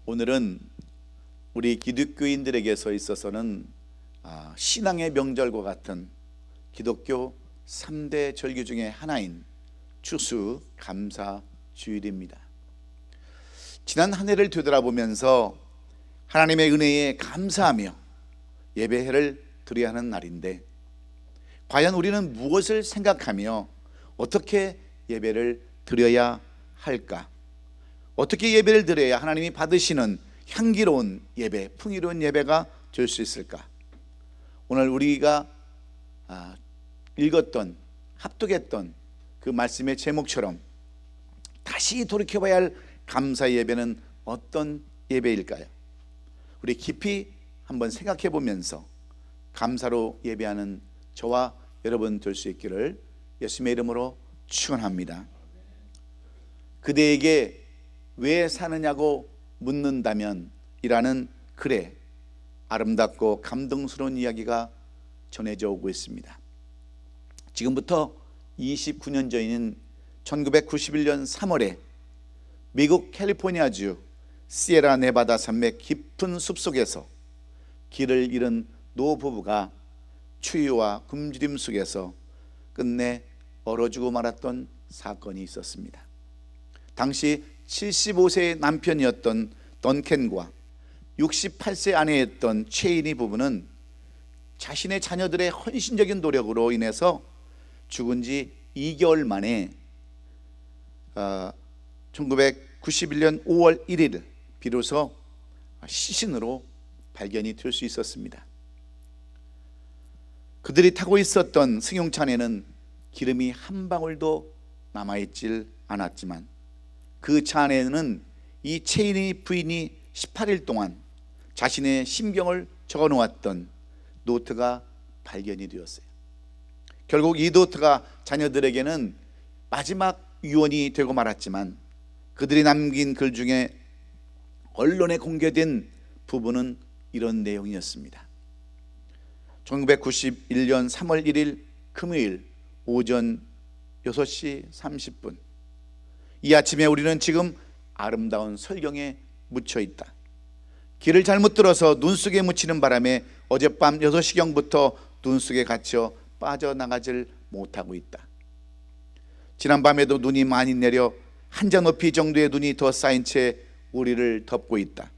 오늘은 우리 기독교인들에게서 있어서는 신앙의 명절과 같은 기독교 3대 절기 중에 하나인 추수감사주일입니다. 지난 한 해를 되돌아보면서 하나님의 은혜에 감사하며 예배를 드려야 하는 날인데, 과연 우리는 무엇을 생각하며 어떻게 예배를 드려야 할까? 어떻게 예배를 드려야 하나님이 받으시는 향기로운 예배, 풍요로운 예배가 될 수 있을까? 오늘 우리가 읽었던, 합독했던 그 말씀의 제목처럼 다시 돌이켜봐야 할 감사 예배는 어떤 예배일까요? 우리 깊이 한번 생각해 보면서 감사로 예배하는 저와 여러분 될 수 있기를 예수님의 이름으로 축원합니다. 그대에게 왜 사느냐고 묻는다면 이라는 글에 아름답고 감동스러운 이야기가 전해져 오고 있습니다. 지금부터 29년 전인 1991년 3월에 미국 캘리포니아주 시에라 네바다 산맥 깊은 숲속에서 길을 잃은 노부부가 추위와 굶주림 속에서 끝내 얼어 죽고 말았던 사건이 있었습니다. 당시 75세의 남편이었던 던켄과 68세 아내였던 체이니 부부는 자신의 자녀들의 헌신적인 노력으로 인해서 죽은 지 2개월 만에 1991년 5월 1일 비로소 시신으로 발견이 될 수 있었습니다. 그들이 타고 있었던 승용차에는 기름이 한 방울도 남아있질 않았지만 그 차 안에는 이 체이니 부인이 18일 동안 자신의 심경을 적어 놓았던 노트가 발견이 되었어요. 결국 이 노트가 자녀들에게는 마지막 유언이 되고 말았지만 그들이 남긴 글 중에 언론에 공개된 부분은 이런 내용이었습니다. 1991년 3월 1일 금요일 오전 6시 30분, 이 아침에 우리는 지금 아름다운 설경에 묻혀 있다. 길을 잘못 들어서 눈 속에 묻히는 바람에 어젯밤 6시경부터 눈 속에 갇혀 빠져나가질 못하고 있다. 지난밤에도 눈이 많이 내려 한자 높이 정도의 눈이 더 쌓인 채 우리를 덮고 있다.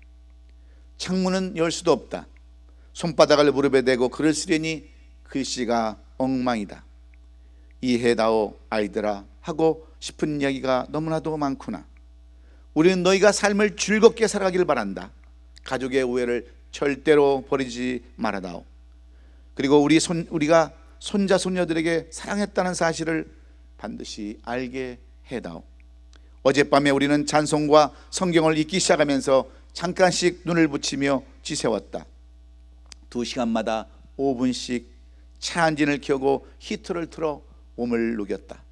창문은 열 수도 없다. 손바닥을 무릎에 대고 글을 쓰려니 글씨가 엉망이다. 이해다오 아이들아 하고 싶은 이야기가 너무나도 많구나. 우리는 너희가 삶을 즐겁게 살아가길 바란다. 가족의 우애를 절대로 버리지 말아다오. 그리고 우리가 손자 손녀들에게 사랑했다는 사실을 반드시 알게 해다오. 어젯밤에 우리는 찬송과 성경을 읽기 시작하면서 잠깐씩 눈을 붙이며 지새웠다. 2시간마다 5분씩 차 한 잔을 켜고 히터를 틀어 몸을 녹였다.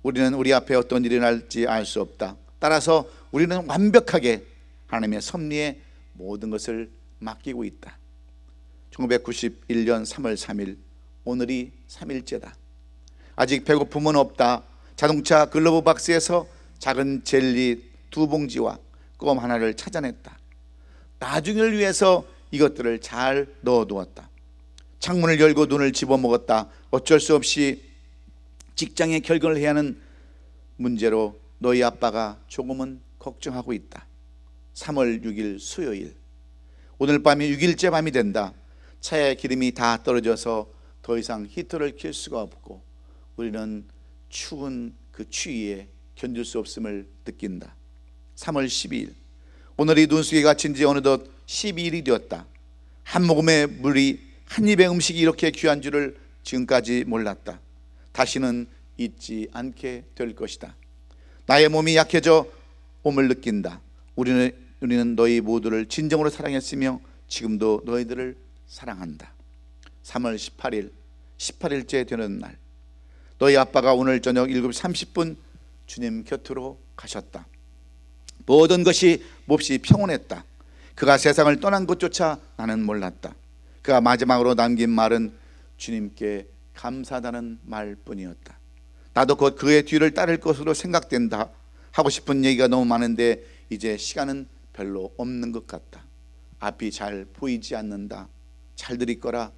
우리는 우리 앞에 어떤 일이 날지 알 수 없다. 따라서 우리는 완벽하게 하나님의 섭리에 모든 것을 맡기고 있다. 1991년 3월 3일, 오늘이 3일째다. 아직 배고픔은 없다. 자동차 글러브 박스에서 작은 젤리 2봉지와 껌 하나를 찾아냈다. 나중을 위해서 이것들을 잘 넣어두었다. 창문을 열고 눈을 집어먹었다. 어쩔 수 없이 직장에 결근을 해야 하는 문제로 너희 아빠가 조금은 걱정하고 있다. 3월 6일 수요일, 오늘 밤이 6일째 밤이 된다. 차에 기름이 다 떨어져서 더 이상 히터를 켤 수가 없고 우리는 추운 그 추위에 견딜 수 없음을 느낀다. 3월 12일, 오늘이 눈 속에 갇힌 지 어느덧 12일이 되었다. 한 모금의 물이, 한 입의 음식이 이렇게 귀한 줄을 지금까지 몰랐다. 다시는 잊지 않게 될 것이다. 나의 몸이 약해져 몸을 느낀다. 우리는 너희 모두를 진정으로 사랑했으며 지금도 너희들을 사랑한다. 3월 18일, 18일째 되는 날, 너희 아빠가 오늘 저녁 7시 30분 주님 곁으로 가셨다. 모든 것이 몹시 평온했다. 그가 세상을 떠난 것조차 나는 몰랐다. 그가 마지막으로 남긴 말은 주님께 감사하다는 말뿐이었다. 나도 곧 그의 뒤를 따를 것으로 생각된다. 하고 싶은 얘기가 너무 많은데 이제 시간은 별로 없는 것 같다. 앞이 잘 보이지 않는다. 잘 들이거라.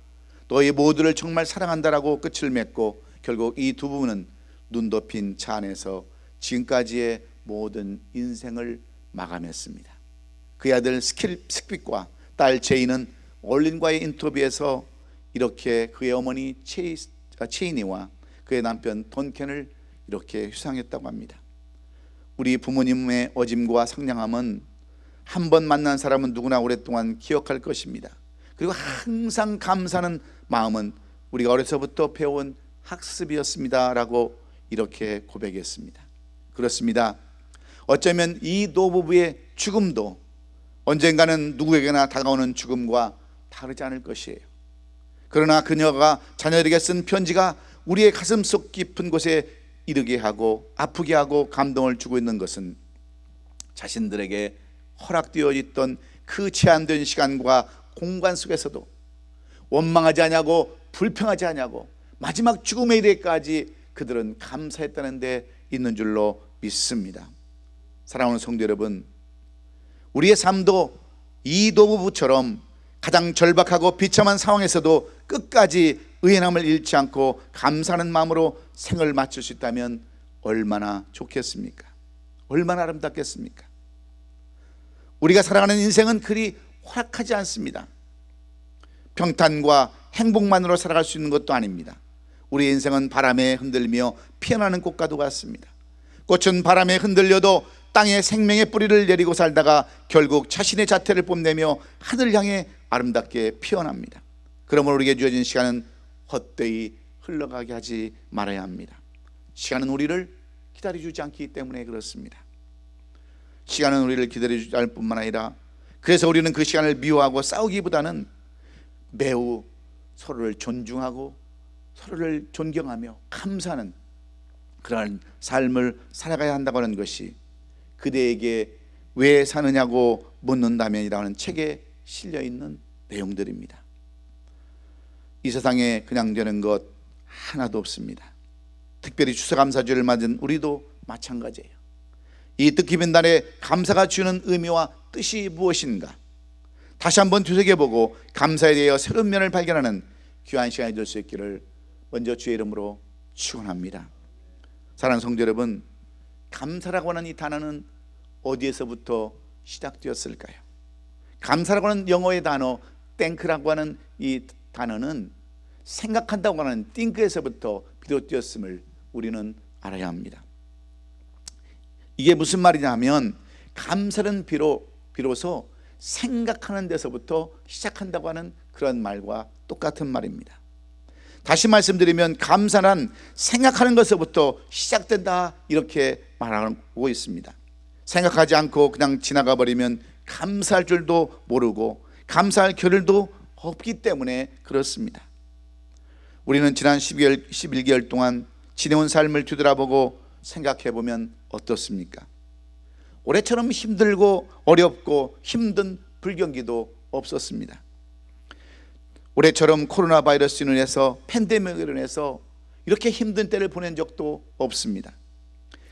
너희 모두를 정말 사랑한다라고 끝을 맺고 결국 이 두 부부는 눈 덮인 차 안에서 지금까지의 모든 인생을 마감했습니다. 그의 아들 스픽과 딸 제이는 얼린과의 인터뷰에서 이렇게 그의 어머니 체이니와 그의 남편 던켄을 이렇게 휴상했다고 합니다. 우리 부모님의 어짐과 상냥함은 한 번 만난 사람은 누구나 오랫동안 기억할 것입니다. 그리고 항상 감사하는 마음은 우리가 어려서부터 배운 학습이었습니다 라고 이렇게 고백했습니다. 그렇습니다. 어쩌면 이 노부부의 죽음도 언젠가는 누구에게나 다가오는 죽음과 다르지 않을 것이에요. 그러나 그녀가 자녀에게 쓴 편지가 우리의 가슴속 깊은 곳에 이르게 하고 아프게 하고 감동을 주고 있는 것은 자신들에게 허락되어 있던 그 제한된 시간과 공간 속에서도 원망하지 않냐고 불평하지 않냐고 마지막 죽음의 이래까지 그들은 감사했다는 데 있는 줄로 믿습니다. 사랑하는 성도 여러분, 우리의 삶도 이 노부부처럼 가장 절박하고 비참한 상황에서도 끝까지 의연함을 잃지 않고 감사하는 마음으로 생을 마칠 수 있다면 얼마나 좋겠습니까? 얼마나 아름답겠습니까? 우리가 살아가는 인생은 그리 호락하지 않습니다. 평탄과 행복만으로 살아갈 수 있는 것도 아닙니다. 우리 인생은 바람에 흔들리며 피어나는 꽃과도 같습니다. 꽃은 바람에 흔들려도 땅에 생명의 뿌리를 내리고 살다가 결국 자신의 자태를 뽐내며 하늘을 향해 아름답게 피어납니다. 그러므로 우리에게 주어진 시간은 헛되이 흘러가게 하지 말아야 합니다. 시간은 우리를 기다려주지 않기 때문에 그렇습니다. 시간은 우리를 기다려주지 않을 뿐만 아니라 그래서 우리는 그 시간을 미워하고 싸우기보다는 매우 서로를 존중하고 서로를 존경하며 감사하는 그러한 삶을 살아가야 한다고 하는 것이 그대에게 왜 사느냐고 묻는다면이라는 책에 실려있는 내용들입니다. 이 세상에 그냥 되는 것 하나도 없습니다. 특별히 추수감사주를 맞은 우리도 마찬가지예요. 이 뜻깊은 날에 감사가 주는 의미와 뜻이 무엇인가 다시 한번 되새겨보고 감사에 대하여 새로운 면을 발견하는 귀한 시간이 될 수 있기를 먼저 주의 이름으로 축원합니다. 사랑하는 성도 여러분, 감사라고 하는 이 단어는 어디에서부터 시작되었을까요? 감사라고 하는 영어의 단어 땡크라고 하는 이 단어는 생각한다고 하는 think에서부터 비롯되었음을 우리는 알아야 합니다. 이게 무슨 말이냐 하면 감사는 비로소 생각하는 데서부터 시작한다고 하는 그런 말과 똑같은 말입니다. 다시 말씀드리면 감사란 생각하는 것에서부터 시작된다 이렇게 말하고 있습니다. 생각하지 않고 그냥 지나가 버리면 감사할 줄도 모르고 감사할 겨를도 없기 때문에 그렇습니다. 우리는 지난 11개월 동안 지내온 삶을 뒤돌아보고 생각해보면 어떻습니까? 올해처럼 힘들고 어렵고 힘든 불경기도 없었습니다. 올해처럼 코로나 바이러스로 인해서 팬데믹으로 인해서 이렇게 힘든 때를 보낸 적도 없습니다.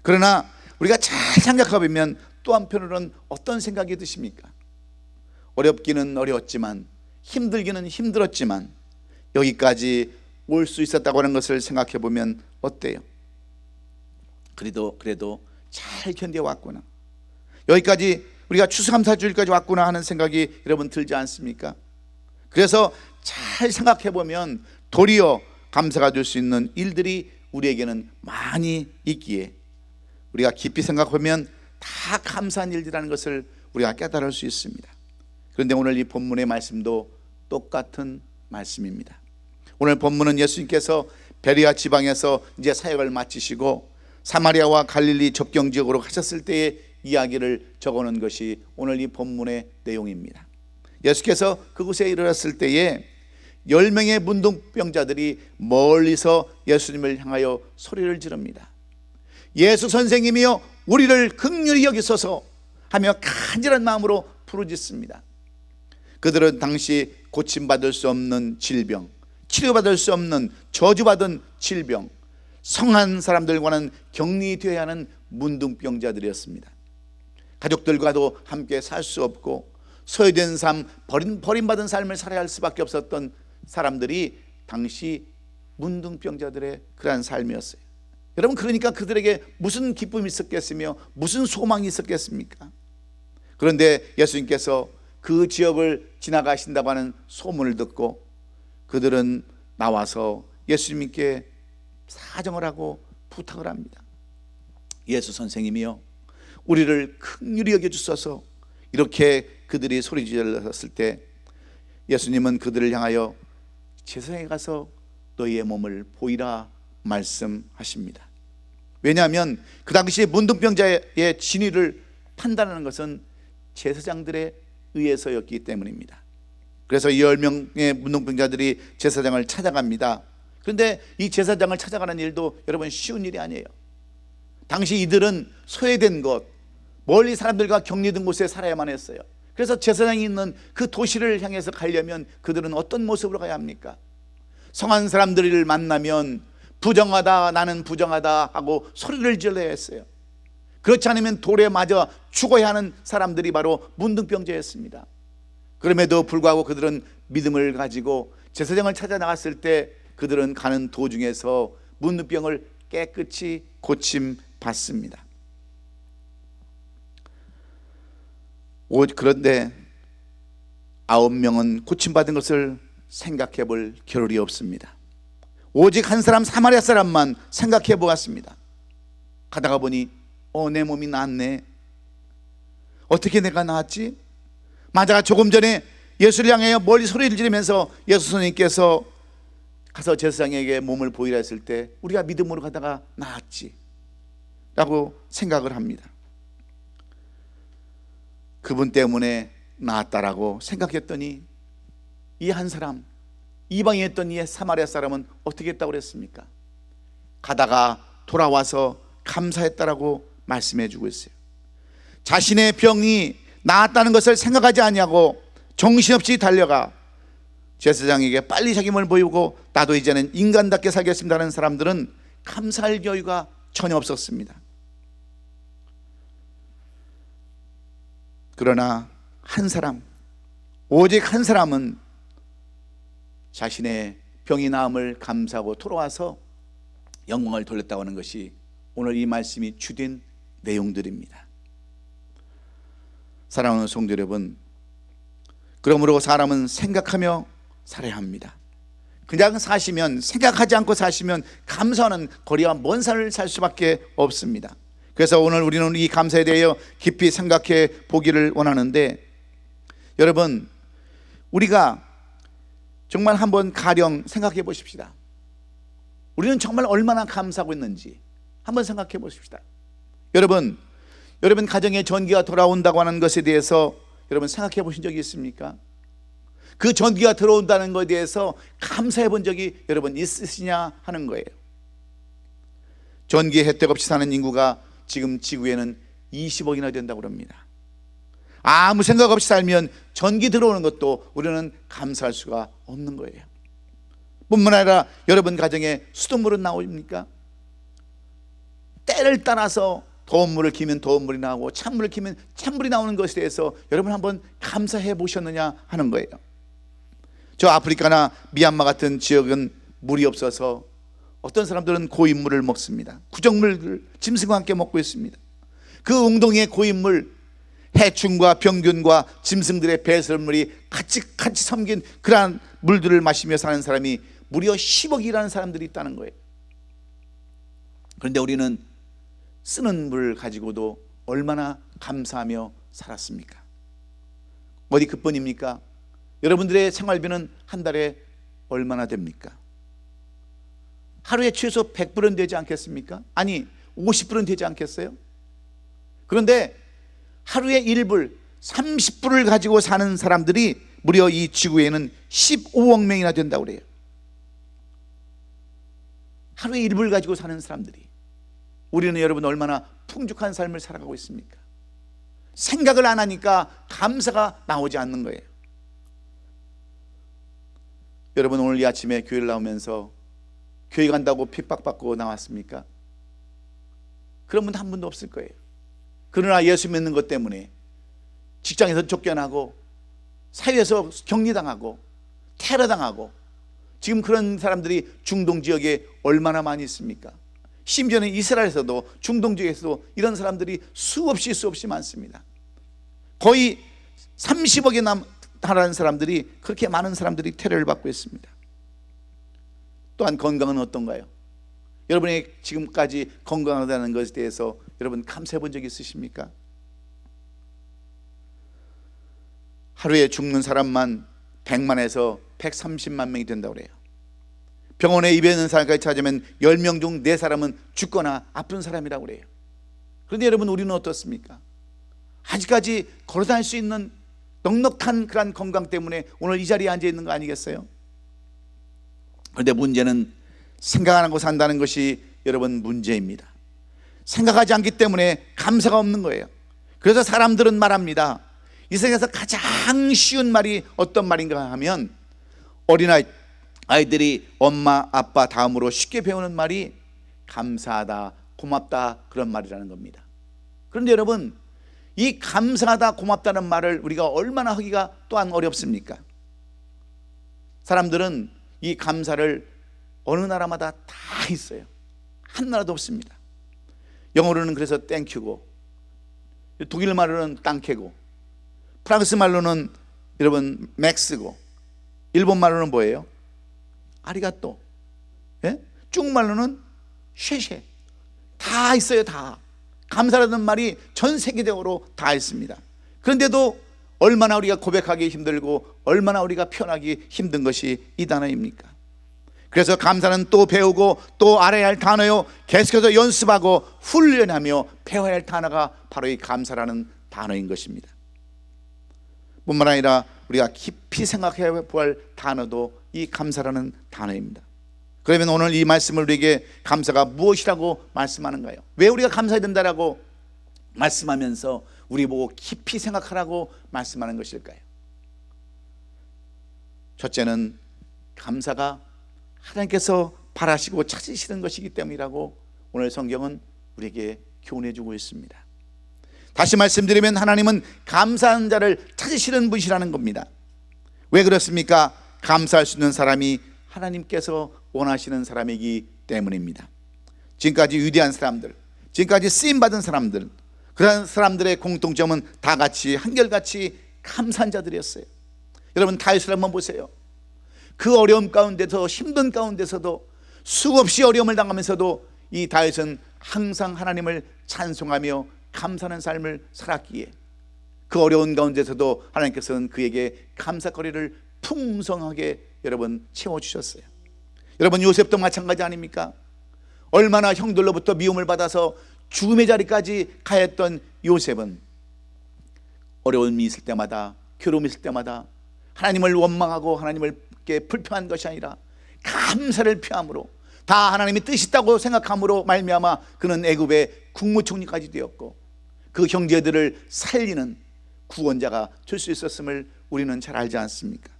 그러나 우리가 잘 생각해보면 또 한편으로는 어떤 생각이 드십니까? 어렵기는 어려웠지만 힘들기는 힘들었지만 여기까지 올 수 있었다고 하는 것을 생각해보면 어때요? 그래도 잘 견뎌왔구나, 여기까지 우리가 추수감사주일까지 왔구나 하는 생각이 여러분 들지 않습니까? 그래서 잘 생각해보면 도리어 감사가 될 수 있는 일들이 우리에게는 많이 있기에 우리가 깊이 생각하면 다 감사한 일이라는 것을 우리가 깨달을 수 있습니다. 그런데 오늘 이 본문의 말씀도 똑같은 말씀입니다. 오늘 본문은 예수님께서 베레아 지방에서 이제 사역을 마치시고 사마리아와 갈릴리 접경 지역으로 가셨을 때의 이야기를 적어놓은 것이 오늘 이 본문의 내용입니다. 예수께서 그곳에 이르렀을 때에 10명의 문둥병자들이 멀리서 예수님을 향하여 소리를 지릅니다. 예수 선생님이여 우리를 긍휼히 여기소서 하며 간절한 마음으로 부르짖습니다. 그들은 당시 고침받을 수 없는 질병, 치료받을 수 없는 저주받은 질병, 성한 사람들과는 격리되어야 하는 문둥병자들이었습니다. 가족들과도 함께 살 수 없고 소외된 삶, 버림받은 삶을 살아야 할 수밖에 없었던 사람들이 당시 문둥병자들의 그러한 삶이었어요. 여러분, 그러니까 그들에게 무슨 기쁨이 있었겠으며 무슨 소망이 있었겠습니까? 그런데 예수님께서 그 지역을 지나가신다고 하는 소문을 듣고 그들은 나와서 예수님께 사정을 하고 부탁을 합니다. 예수 선생님이요, 우리를 긍휼히 여겨주소서. 이렇게 그들이 소리 질렀을 때 예수님은 그들을 향하여 제사장에 가서 너희의 몸을 보이라 말씀하십니다. 왜냐하면 그 당시에 문둥병자의 진위를 판단하는 것은 제사장들에 의해서였기 때문입니다. 그래서 10명의 문둥병자들이 제사장을 찾아갑니다. 그런데 이 제사장을 찾아가는 일도 여러분 쉬운 일이 아니에요. 당시 이들은 소외된 곳, 멀리 사람들과 격리된 곳에 살아야만 했어요. 그래서 제사장이 있는 그 도시를 향해서 가려면 그들은 어떤 모습으로 가야 합니까? 성한 사람들을 만나면 부정하다, 나는 부정하다 하고 소리를 질러야 했어요. 그렇지 않으면 돌에 맞아 죽어야 하는 사람들이 바로 문둥병자였습니다. 그럼에도 불구하고 그들은 믿음을 가지고 제사장을 찾아 나갔을 때 그들은 가는 도중에서 문둥병을 깨끗이 고침받습니다. 그런데 9명은 고침받은 것을 생각해 볼 겨를이 없습니다. 오직 한 사람, 사마리아 사람만 생각해 보았습니다. 가다가 보니 내 몸이 나았네. 어떻게 내가 나았지? 맞아, 조금 전에 예수를 향해 멀리 소리를 지르면서 예수 선생님께서 가서 제사장에게 몸을 보이라 했을 때 우리가 믿음으로 가다가 나았지 라고 생각을 합니다. 그분 때문에 나았다라고 생각했더니 이 한 사람, 이방인이었던 이 사마리아 사람은 어떻게 했다고 그랬습니까? 가다가 돌아와서 감사했다라고 말씀해 주고 있어요. 자신의 병이 나았다는 것을 생각하지 않냐고 정신없이 달려가 제사장에게 빨리 자기 몸을 보이고 나도 이제는 인간답게 살겠습니다라는 사람들은 감사할 여유가 전혀 없었습니다. 그러나 한 사람, 오직 한 사람은 자신의 병이 나음을 감사하고 돌아와서 영광을 돌렸다고 하는 것이 오늘 이 말씀이 주된 내용들입니다. 사랑하는 성도 여러분, 그러므로 사람은 생각하며 살아야 합니다. 그냥 사시면, 생각하지 않고 사시면 감사하는 거리와 먼 삶을 살 수밖에 없습니다. 그래서 오늘 우리는 이 감사에 대하여 깊이 생각해 보기를 원하는데, 여러분, 우리가 정말 한번 가령 생각해 보십시다. 우리는 정말 얼마나 감사하고 있는지 한번 생각해 보십시다. 여러분 가정에 전기가 돌아온다고 하는 것에 대해서 여러분 생각해 보신 적이 있습니까? 그 전기가 들어온다는 것에 대해서 감사해 본 적이 여러분 있으시냐 하는 거예요. 전기 혜택 없이 사는 인구가 지금 지구에는 20억이나 된다고 합니다. 아무 생각 없이 살면 전기 들어오는 것도 우리는 감사할 수가 없는 거예요. 뿐만 아니라 여러분 가정에 수돗물은 나옵니까? 때를 따라서 더운 물을 키면 더운 물이 나오고 찬물을 키면 찬물이 나오는 것에 대해서 여러분 한번 감사해 보셨느냐 하는 거예요. 저 아프리카나 미얀마 같은 지역은 물이 없어서 어떤 사람들은 고인물을 먹습니다. 구정물을 짐승과 함께 먹고 있습니다. 그 웅덩이의 고인물, 해충과 병균과 짐승들의 배설물이 같이 섬긴 그러한 물들을 마시며 사는 사람이 무려 10억이라는 사람들이 있다는 거예요. 그런데 우리는 쓰는 물 가지고도 얼마나 감사하며 살았습니까? 어디 그뿐입니까? 여러분들의 생활비는 한 달에 얼마나 됩니까? 하루에 최소 100불은 되지 않겠습니까? 아니 50불은 되지 않겠어요? 그런데 하루에 1불, 30불을 가지고 사는 사람들이 무려 이 지구에는 15억 명이나 된다고 그래요. 하루에 1불 가지고 사는 사람들이. 우리는 여러분 얼마나 풍족한 삶을 살아가고 있습니까? 생각을 안 하니까 감사가 나오지 않는 거예요. 여러분 오늘 이 아침에 교회를 나오면서 교회 간다고 핍박받고 나왔습니까? 그런 분 한 분도 없을 거예요. 그러나 예수 믿는 것 때문에 직장에서 쫓겨나고 사회에서 격리당하고 테러당하고 지금 그런 사람들이 중동 지역에 얼마나 많이 있습니까? 심지어는 이스라엘에서도 중동 지역에서도 이런 사람들이 수없이 많습니다. 거의 30억에 달하는 사람들이, 그렇게 많은 사람들이 테러를 받고 있습니다. 또한 건강은 어떤가요? 여러분이 지금까지 건강하다는 것에 대해서 여러분 감사해 본 적 있으십니까? 하루에 죽는 사람만 100만에서 130만 명이 된다고 그래요. 병원에 입원하는 사람까지 찾으면 10명 중 4사람은 죽거나 아픈 사람이라고 그래요. 그런데 여러분, 우리는 어떻습니까? 아직까지 걸어다닐 수 있는 넉넉한 그런 건강 때문에 오늘 이 자리에 앉아 있는 거 아니겠어요? 그런데 문제는 생각 안 하고 산다는 것이 여러분 문제입니다. 생각하지 않기 때문에 감사가 없는 거예요. 그래서 사람들은 말합니다. 이 세상에서 가장 쉬운 말이 어떤 말인가 하면, 어린아이들이 엄마 아빠 다음으로 쉽게 배우는 말이 감사하다, 고맙다, 그런 말이라는 겁니다. 그런데 여러분, 이 감사하다, 고맙다는 말을 우리가 얼마나 하기가 또한 어렵습니까? 사람들은 이 감사를 어느 나라마다 다 있어요. 한 나라도 없습니다. 영어로는 그래서 땡큐고, 독일 말로는 땅캐고, 프랑스 말로는 여러분 맥스고, 일본 말로는 뭐예요? 아리가또. 예? 중국말로는 쉐쉐. 다 있어요. 다. 감사라는 말이 전 세계적으로 다 있습니다. 그런데도 얼마나 우리가 고백하기 힘들고 얼마나 우리가 표현하기 힘든 것이 이 단어입니까? 그래서 감사는 또 배우고 또 알아야 할 단어요. 계속해서 연습하고 훈련하며 배워야 할 단어가 바로 이 감사라는 단어인 것입니다. 뿐만 아니라 우리가 깊이 생각해 볼 단어도 이 감사라는 단어입니다. 그러면 오늘 이 말씀을 우리에게 감사가 무엇이라고 말씀하는가요? 왜 우리가 감사해야 된다라고 말씀하면서 우리 보고 깊이 생각하라고 말씀하는 것일까요? 첫째는 감사가 하나님께서 바라시고 찾으시는 것이기 때문이라고 오늘 성경은 우리에게 교훈해 주고 있습니다. 다시 말씀드리면 하나님은 감사하는 자를 찾으시는 분이라는 겁니다. 왜 그렇습니까? 감사할 수 있는 사람이 하나님께서 원하시는 사람이기 때문입니다. 지금까지 위대한 사람들, 지금까지 쓰임받은 사람들, 그런 사람들의 공통점은 다 같이 한결같이 감사한 자들이었어요. 여러분, 다윗을 한번 보세요. 그 어려움 가운데서, 힘든 가운데서도, 수없이 어려움을 당하면서도 이 다윗은 항상 하나님을 찬송하며 감사하는 삶을 살았기에 그 어려운 가운데서도 하나님께서는 그에게 감사거리를 풍성하게 여러분 채워주셨어요. 여러분, 요셉도 마찬가지 아닙니까? 얼마나 형들로부터 미움을 받아서 죽음의 자리까지 가했던 요셉은 어려움이 있을 때마다, 괴로움이 있을 때마다 하나님을 원망하고 하나님께 불평한 것이 아니라 감사를 표함으로, 다 하나님이 뜻이 있다고 생각함으로 말미암아 그는 애굽의 국무총리까지 되었고 그 형제들을 살리는 구원자가 될 수 있었음을 우리는 잘 알지 않습니까?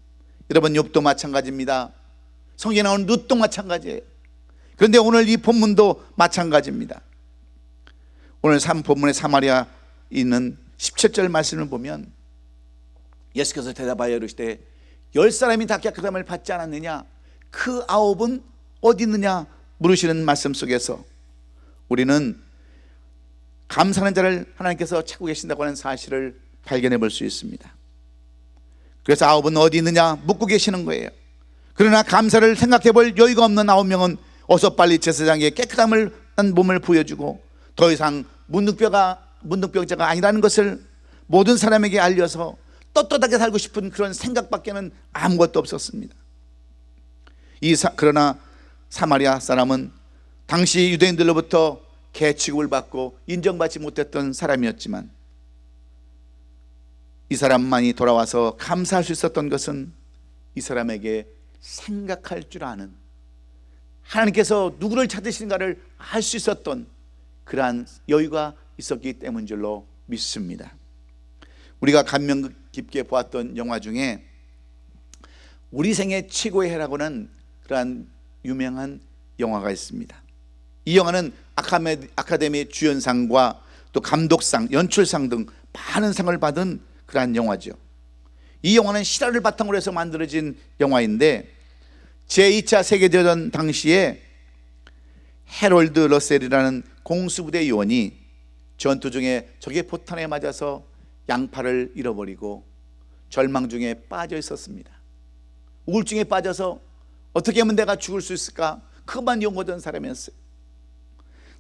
여러분, 욥도 마찬가지입니다. 성경에 나오는 룻도 마찬가지예요. 그런데 오늘 이 본문도 마찬가지입니다. 오늘 본문의 사마리아 있는 17절 말씀을 보면 예수께서 대답하여 이르시되 10사람이 다 깨끗함을 받지 않았느냐? 그 9은 어디 있느냐? 물으시는 말씀 속에서 우리는 감사하는 자를 하나님께서 찾고 계신다고 하는 사실을 발견해 볼 수 있습니다. 그래서 9은 어디 있느냐 묻고 계시는 거예요. 그러나 감사를 생각해 볼 여유가 없는 9명은 어서 빨리 제사장에게 깨끗함을 한 몸을 보여주고 더 이상 문둥병자가 아니라는 것을 모든 사람에게 알려서 떳떳하게 살고 싶은 그런 생각밖에는 아무것도 없었습니다. 그러나 사마리아 사람은 당시 유대인들로부터 개취급을 받고 인정받지 못했던 사람이었지만 이 사람만이 돌아와서 감사할 수 있었던 것은 이 사람에게 생각할 줄 아는, 하나님께서 누구를 찾으시는가를 알 수 있었던 그러한 여유가 있었기 때문인 줄로 믿습니다. 우리가 감명 깊게 보았던 영화 중에 우리 생애 최고의 해라고는 그러한 유명한 영화가 있습니다. 이 영화는 아카데미 주연상과 또 감독상, 연출상 등 많은 상을 받은 그러한 영화죠. 이 영화는 실화를 바탕으로 해서 만들어진 영화인데 제2차 세계대전 당시에 해롤드 러셀이라는 공수부대 요원이 전투 중에 적의 포탄에 맞아서 양팔을 잃어버리고 절망 중에 빠져 있었습니다. 우울증에 빠져서 어떻게 하면 내가 죽을 수 있을까 그것만 연구하던 사람이었어요.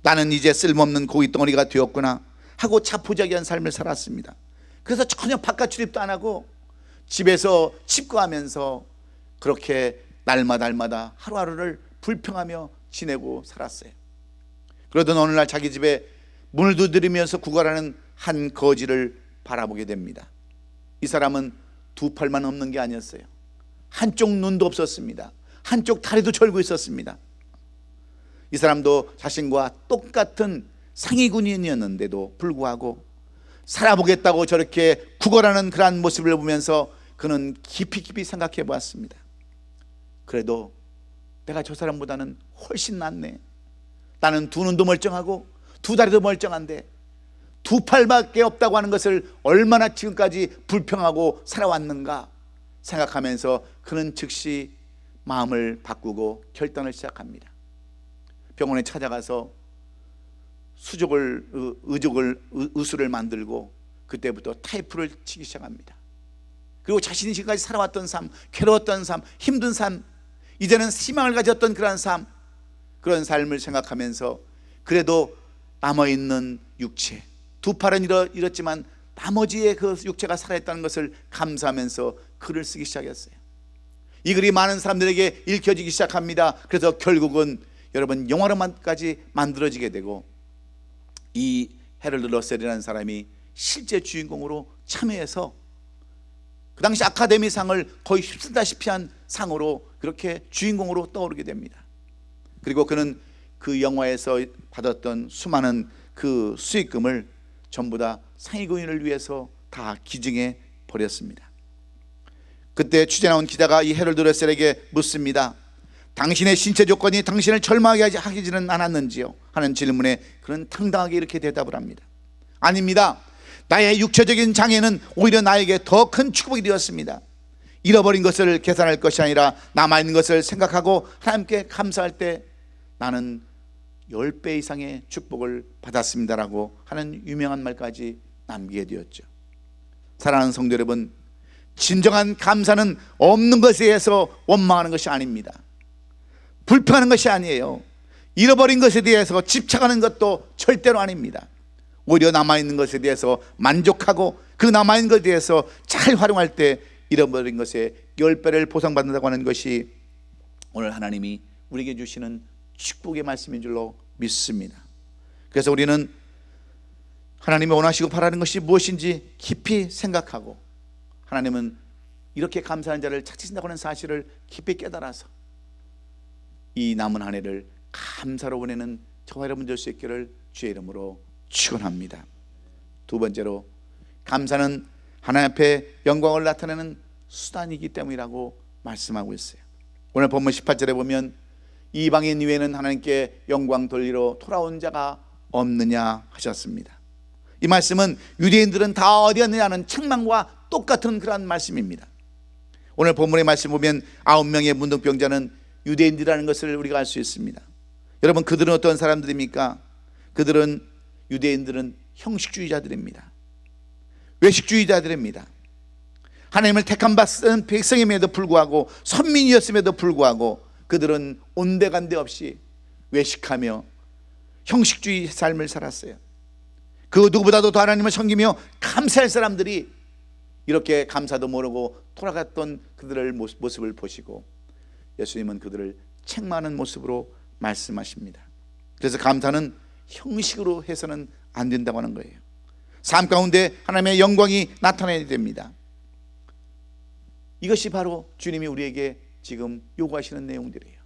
나는 이제 쓸모없는 고깃덩어리가 되었구나 하고 자포자기한 삶을 살았습니다. 그래서 전혀 바깥 출입도 안 하고 집에서 칩거하면서 그렇게 날마다 하루하루를 불평하며 지내고 살았어요. 그러던 어느 날 자기 집에 문을 두드리면서 구걸하는 한 거지를 바라보게 됩니다. 이 사람은 두 팔만 없는 게 아니었어요. 한쪽 눈도 없었습니다. 한쪽 다리도 절고 있었습니다. 이 사람도 자신과 똑같은 상위군인이었는데도 불구하고 살아보겠다고 저렇게 구걸하는 그러한 모습을 보면서 그는 깊이 생각해 보았습니다. 그래도 내가 저 사람보다는 훨씬 낫네. 나는 두 눈도 멀쩡하고 두 다리도 멀쩡한데 두 팔밖에 없다고 하는 것을 얼마나 지금까지 불평하고 살아왔는가 생각하면서 그는 즉시 마음을 바꾸고 결단을 시작합니다. 병원에 찾아가서 의수를 만들고 그때부터 타이프를 치기 시작합니다. 그리고 자신이 지금까지 살아왔던 삶, 괴로웠던 삶, 힘든 삶, 이제는 희망을 가졌던 그런 삶, 그런 삶을 생각하면서 그래도 남아있는 육체, 두 팔은 잃었지만 나머지의 그 육체가 살아있다는 것을 감사하면서 글을 쓰기 시작했어요. 이 글이 많은 사람들에게 읽혀지기 시작합니다. 그래서 결국은 여러분 영화로만까지 만들어지게 되고 이 해럴드 러셀이라는 사람이 실제 주인공으로 참여해서 그 당시 아카데미상을 거의 휩쓸다시피 한 상으로 그렇게 주인공으로 떠오르게 됩니다. 그리고 그는 그 영화에서 받았던 수많은 그 수익금을 전부 다 상위군인을 위해서 다 기증해 버렸습니다. 그때 취재 나온 기자가 이 해럴드 러셀에게 묻습니다. 당신의 신체 조건이 당신을 절망하게 하지는 않았는지요? 하는 질문에 그는 당당하게 이렇게 대답을 합니다. 아닙니다. 나의 육체적인 장애는 오히려 나에게 더 큰 축복이 되었습니다. 잃어버린 것을 계산할 것이 아니라 남아있는 것을 생각하고 하나님께 감사할 때 나는 10배 이상의 축복을 받았습니다라고 하는 유명한 말까지 남기게 되었죠. 사랑하는 성도 여러분, 진정한 감사는 없는 것에 대해서 원망하는 것이 아닙니다. 불평하는 것이 아니에요. 잃어버린 것에 대해서 집착하는 것도 절대로 아닙니다. 오히려 남아있는 것에 대해서 만족하고 그 남아있는 것에 대해서 잘 활용할 때 잃어버린 것에 10배를 보상받는다고 하는 것이 오늘 하나님이 우리에게 주시는 축복의 말씀인 줄로 믿습니다. 그래서 우리는 하나님이 원하시고 바라는 것이 무엇인지 깊이 생각하고 하나님은 이렇게 감사하는 자를 찾으신다고 하는 사실을 깊이 깨달아서 이 남은 한 해를 감사로 보내는 저와 여러분 될 수 있기를 주의 이름으로 축원합니다. 두 번째로, 감사는 하나님 앞에 영광을 나타내는 수단이기 때문이라고 말씀하고 있어요. 오늘 본문 18절에 보면 이방인 이외에는 하나님께 영광 돌리러 돌아온 자가 없느냐 하셨습니다. 이 말씀은 유대인들은 다 어디 갔느냐는 책망과 똑같은 그런 말씀입니다. 오늘 본문의 말씀 보면 9명의 문둥병자는 유대인들이라는 것을 우리가 알 수 있습니다. 여러분, 그들은 어떤 사람들입니까? 유대인들은 형식주의자들입니다. 외식주의자들입니다. 하나님을 택한 받은 백성임에도 불구하고, 선민이었음에도 불구하고 그들은 온데간데 없이 외식하며 형식주의 삶을 살았어요. 그 누구보다도 더 하나님을 섬기며 감사할 사람들이 이렇게 감사도 모르고 돌아갔던 그들의 모습을 보시고 예수님은 그들을 책망하는 모습으로 말씀하십니다. 그래서 감사는 형식으로 해서는 안 된다고 하는 거예요. 삶 가운데 하나님의 영광이 나타나야 됩니다. 이것이 바로 주님이 우리에게 지금 요구하시는 내용들이에요.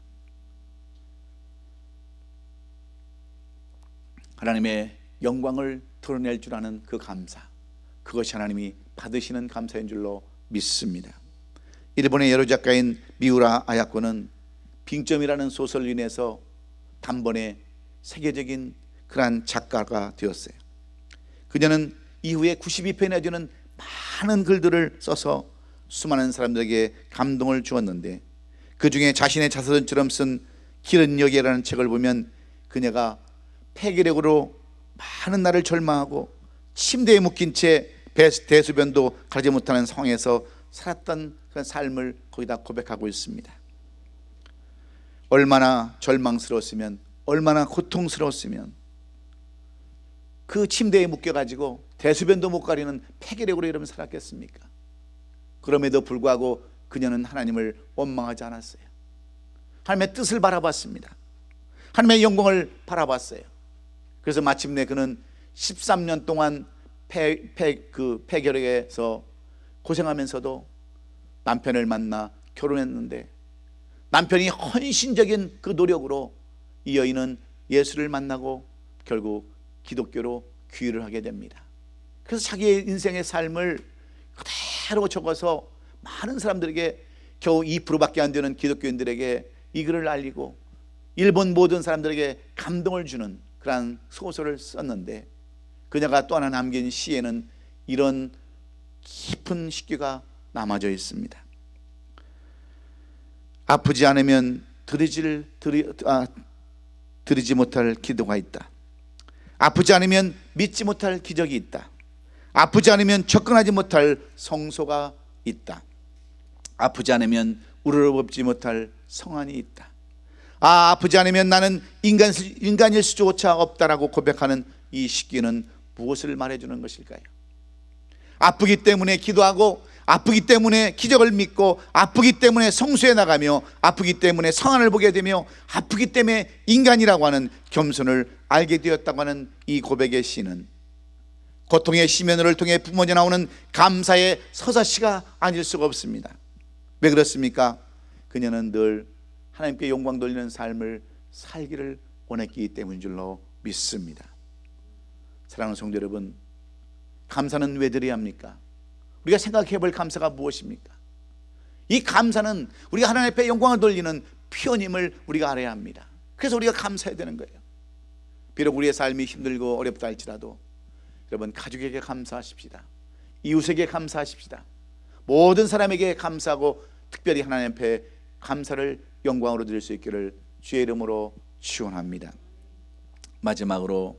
하나님의 영광을 드러낼 줄 아는 그 감사, 그것이 하나님이 받으시는 감사인 줄로 믿습니다. 일본의 여러 작가인 미우라 아야코는 빙점이라는 소설로 인해서 단번에 세계적인 그러한 작가가 되었어요. 그녀는 이후에 92편에 되는 많은 글들을 써서 수많은 사람들에게 감동을 주었는데, 그 중에 자신의 자서전처럼 쓴 길은 여기에라는 책을 보면 그녀가 폐결핵으로 많은 날을 절망하고 침대에 묶인 채 대소변도 가지 못하는 상황에서 살았던 그런 삶을 거기다 고백하고 있습니다. 얼마나 절망스러웠으면, 얼마나 고통스러웠으면 그 침대에 묶여가지고 대소변도 못 가리는 폐결핵으로 이러면 살았겠습니까? 그럼에도 불구하고 그녀는 하나님을 원망하지 않았어요. 하나님의 뜻을 바라봤습니다. 하나님의 영광을 바라봤어요. 그래서 마침내 그는 13년 동안 폐결핵에서 고생하면서도 남편을 만나 결혼했는데, 남편이 헌신적인 그 노력으로 이 여인은 예수를 만나고 결국 기독교로 귀의를 하게 됩니다. 그래서 자기의 인생의 삶을 그대로 적어서 많은 사람들에게, 겨우 2%밖에 안 되는 기독교인들에게 이 글을 알리고 일본 모든 사람들에게 감동을 주는 그러한 소설을 썼는데, 그녀가 또 하나 남긴 시에는 이런 깊은 식기가 남아져 있습니다. 아프지 않으면 드리지 못할 기도가 있다. 아프지 않으면 믿지 못할 기적이 있다. 아프지 않으면 접근하지 못할 성소가 있다. 아프지 않으면 우러러보지 못할 성안이 있다. 아프지 않으면 나는 인간일 수조차 없다라고 고백하는 이 시기는 무엇을 말해주는 것일까요? 아프기 때문에 기도하고, 아프기 때문에 기적을 믿고, 아프기 때문에 성수에 나가며, 아프기 때문에 성안을 보게 되며, 아프기 때문에 인간이라고 하는 겸손을 알게 되었다고 하는 이 고백의 시는 고통의 시면을 통해 뿜어져 나오는 감사의 서사시가 아닐 수가 없습니다. 왜 그렇습니까? 그녀는 늘 하나님께 영광 돌리는 삶을 살기를 원했기 때문인 줄로 믿습니다. 사랑하는 성도 여러분, 감사는 왜 드려야 합니까? 우리가 생각해 볼 감사가 무엇입니까? 이 감사는 우리가 하나님 앞에 영광을 돌리는 표현임을 우리가 알아야 합니다. 그래서 우리가 감사해야 되는 거예요. 비록 우리의 삶이 힘들고 어렵다 할지라도 여러분, 가족에게 감사하십시다. 이웃에게 감사하십시다. 모든 사람에게 감사하고 특별히 하나님 앞에 감사를 영광으로 드릴 수 있기를 주의 이름으로 축원합니다. 마지막으로,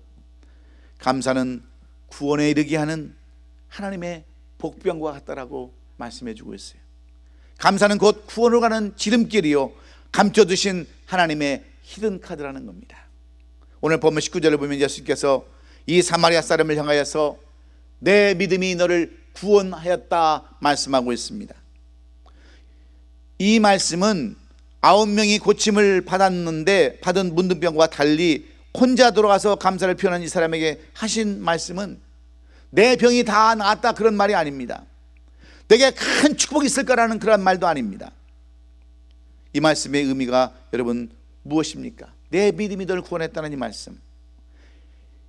감사는 구원에 이르게 하는 하나님의 복병과 같다라고 말씀해 주고 있어요. 감사는 곧 구원으로 가는 지름길이요, 감춰두신 하나님의 히든카드라는 겁니다. 오늘 본문 19절을 보면 예수님께서 이 사마리아 사람을 향하여서 내 믿음이 너를 구원하였다 말씀하고 있습니다. 이 말씀은 9명이 고침을 받은 문둥병과 달리 혼자 돌아가서 감사를 표현한 이 사람에게 하신 말씀은 내 병이 다 나았다 그런 말이 아닙니다. 내게 큰 축복이 있을 거라는 그런 말도 아닙니다. 이 말씀의 의미가 여러분 무엇입니까? 내 믿음이 너를 구원했다는 이 말씀.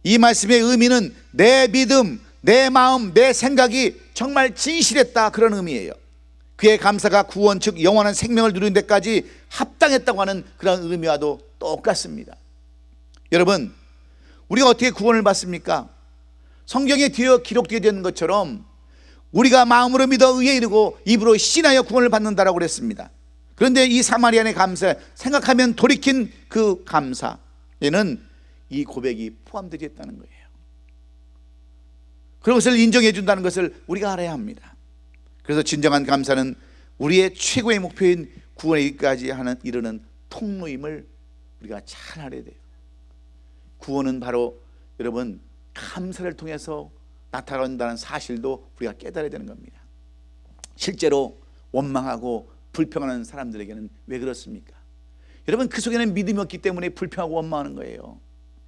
이 말씀의 의미는 내 믿음, 내 마음, 내 생각이 정말 진실했다 그런 의미예요. 그의 감사가 구원, 즉 영원한 생명을 누리는 데까지 합당했다고 하는 그런 의미와도 똑같습니다. 여러분, 우리가 어떻게 구원을 받습니까? 성경에 기록되어 있는 것처럼 우리가 마음으로 믿어 의에 이르고 입으로 신하여 구원을 받는다라고 그랬습니다. 그런데 이 사마리아인의 감사, 생각하면 돌이킨 그 감사에는 이 고백이 포함되어 있다는 거예요. 그것을 인정해 준다는 것을 우리가 알아야 합니다. 그래서 진정한 감사는 우리의 최고의 목표인 구원에 이르는 통로임을 우리가 잘 알아야 돼요. 구원은 바로 여러분 감사를 통해서 나타난다는 사실도 우리가 깨달아야 되는 겁니다. 실제로 원망하고 불평하는 사람들에게는 왜 그렇습니까? 여러분, 그 속에는 믿음이 없기 때문에 불평하고 원망하는 거예요.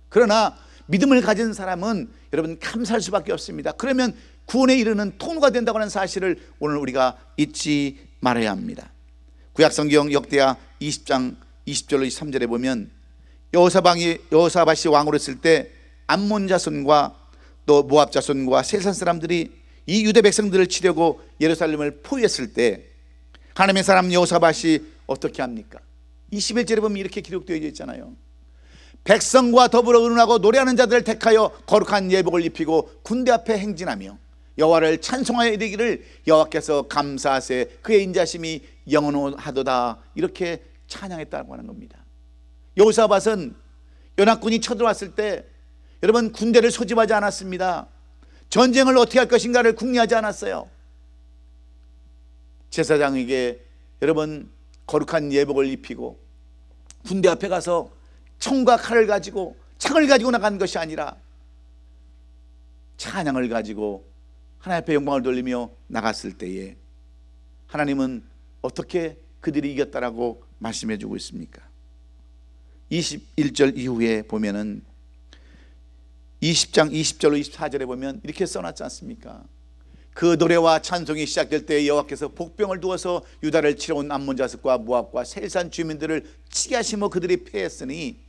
그러나 믿음을 가진 사람은 여러분 감사할 수밖에 없습니다. 그러면 구원에 이르는 통로가 된다고 하는 사실을 오늘 우리가 잊지 말아야 합니다. 구약성경 역대하 20장 20절로 23절에 보면 여호사밧이 왕으로 있을 때 암몬 자손과 또 모압 자손과 세상 사람들이 이 유대 백성들을 치려고 예루살렘을 포위했을 때 하나님의 사람 여호사밧이 어떻게 합니까? 21절에 보면 이렇게 기록되어 있잖아요. 백성과 더불어 의논하고 노래하는 자들을 택하여 거룩한 예복을 입히고 군대 앞에 행진하며 여호와를 찬송하여 이르기를 여호와께서 감사하세 그의 인자심이 영원하도다, 이렇게 찬양했다고 하는 겁니다. 여호사밧은 연합군이 쳐들어왔을 때 여러분 군대를 소집하지 않았습니다. 전쟁을 어떻게 할 것인가를 궁리하지 않았어요. 제사장에게 여러분 거룩한 예복을 입히고 군대 앞에 가서 총과 칼을 가지고 창을 가지고 나간 것이 아니라 찬양을 가지고 하나님 앞에 영광을 돌리며 나갔을 때에 하나님은 어떻게 그들이 이겼다라고 말씀해 주고 있습니까? 21절 이후에 보면은 20장 20절로 24절에 보면 이렇게 써놨지 않습니까? 그 노래와 찬송이 시작될 때 여호와께서 복병을 두어서 유다를 치러 온 암몬 자손과 모압과 세일산 주민들을 치게 하시며 그들이 패했으니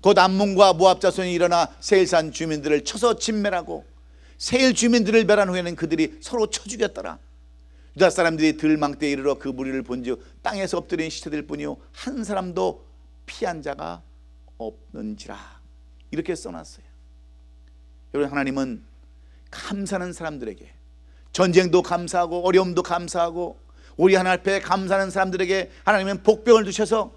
곧 암몬과 모압 자손이 일어나 세일산 주민들을 쳐서 진멸하고 세일 주민들을 멸한 후에는 그들이 서로 쳐 죽였더라. 유다 사람들이 들망대에 이르러 그 무리를 본즉 땅에서 엎드린 시체들 뿐이요 한 사람도 피한 자가 없는지라, 이렇게 써놨어요. 여러분, 하나님은 감사하는 사람들에게, 전쟁도 감사하고 어려움도 감사하고 우리 하나님 앞에 감사하는 사람들에게 하나님은 복병을 두셔서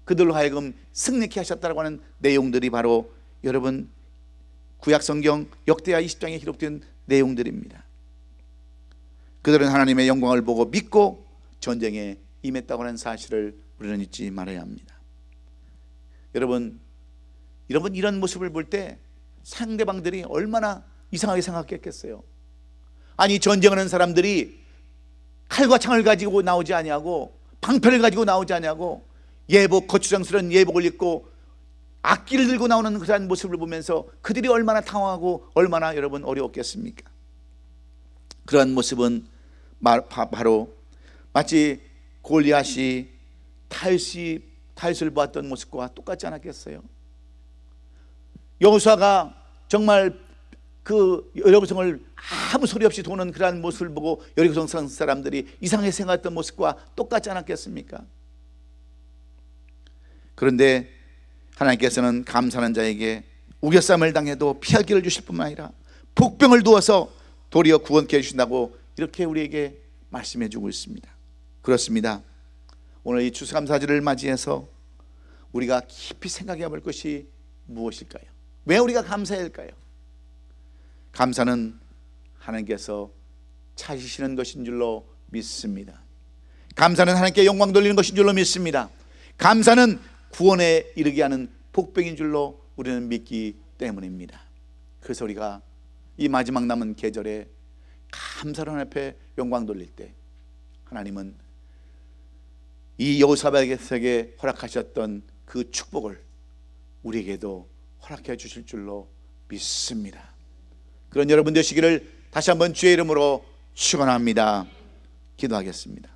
그들로 하여금 승리케 하셨다고 하는 내용들이 바로 여러분 구약성경 역대하 20장에 기록된 내용들입니다. 그들은 하나님의 영광을 보고 믿고 전쟁에 임했다고 하는 사실을 우리는 잊지 말아야 합니다. 여러분 이런 모습을 볼 때 상대방들이 얼마나 이상하게 생각했겠어요. 아니, 전쟁하는 사람들이 칼과 창을 가지고 나오지 아니하고 방패를 가지고 나오지 아니하고 예복, 거추장스러운 예복을 입고 악기를 들고 나오는 그런 모습을 보면서 그들이 얼마나 당황하고 얼마나 여러분 어려웠겠습니까? 그러한 모습은 바로 마치 골리앗이 다윗을 보았던 모습과 똑같지 않았겠어요? 여호수아가 정말 그 여리고성을 아무 소리 없이 도는 그러한 모습을 보고 여리고성 사람들이 이상하게 생각했던 모습과 똑같지 않았겠습니까? 그런데 하나님께서는 감사하는 자에게 우겨쌈을 당해도 피할 길을 주실 뿐만 아니라 복병을 두어서 도리어 구원케 해주신다고 이렇게 우리에게 말씀해 주고 있습니다. 그렇습니다. 오늘 이 추수감사절을 맞이해서 우리가 깊이 생각해 볼 것이 무엇일까요? 왜 우리가 감사해야 할까요? 감사는 하나님께서 찾으시는 것인 줄로 믿습니다. 감사는 하나님께 영광 돌리는 것인 줄로 믿습니다. 감사는 구원에 이르게 하는 복병인 줄로 우리는 믿기 때문입니다. 그래서 우리가 이 마지막 남은 계절에 감사로 하나님 앞에 영광 돌릴 때 하나님은 이 여호사밧에게 허락하셨던 그 축복을 우리에게도 허락해 주실 줄로 믿습니다. 그런 여러분 되시기를 다시 한번 주의 이름으로 축원합니다. 기도하겠습니다.